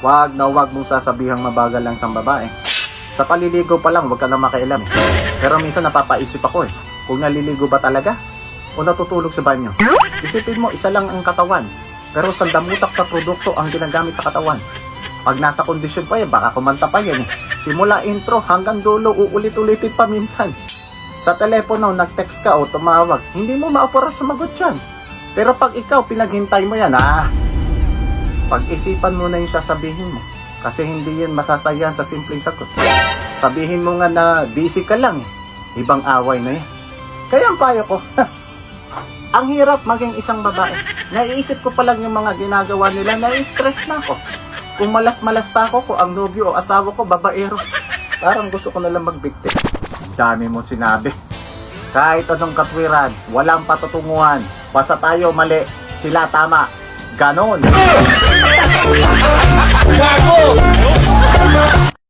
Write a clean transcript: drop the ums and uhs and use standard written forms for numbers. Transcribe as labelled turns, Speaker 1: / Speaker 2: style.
Speaker 1: wag na wag mong sasabihang mabagal lang isang babae. Sa paliligo pa lang, wag ka na makialam eh. Pero minsan napapaisip ako eh, kung naliligo ba talaga o natutulog sa banyo. Isipin mo, isa lang ang katawan, pero sandamutak na produkto ang ginagamit sa katawan. Pag nasa kondisyon pa yan, baka kumanta pa yan eh. Simula intro hanggang dulo, uulit-ulitin pa minsan. Sa telepono, nag-text ka o tumawag, hindi mo maopera sumagot yan. Pero pag ikaw, pinaghintay mo yan, pag-isipan mo na yung sasabihin mo. Kasi hindi yan masasayan sa simpleng sagot. Sabihin mo nga na busy ka lang eh. Ibang away na yan. Kaya ang payo ko, ang hirap maging isang babae. Naiisip ko pa lang yung mga ginagawa nila, nai-stress na ako. Kung malas-malas pa ako, kung ang nobyo o asawa ko, babaero. Parang gusto ko na lang magbigti. Dami mo sinabi. Kahit anong katwiran, walang patutunguhan. Basta tayo mali, sila tama. Ganon.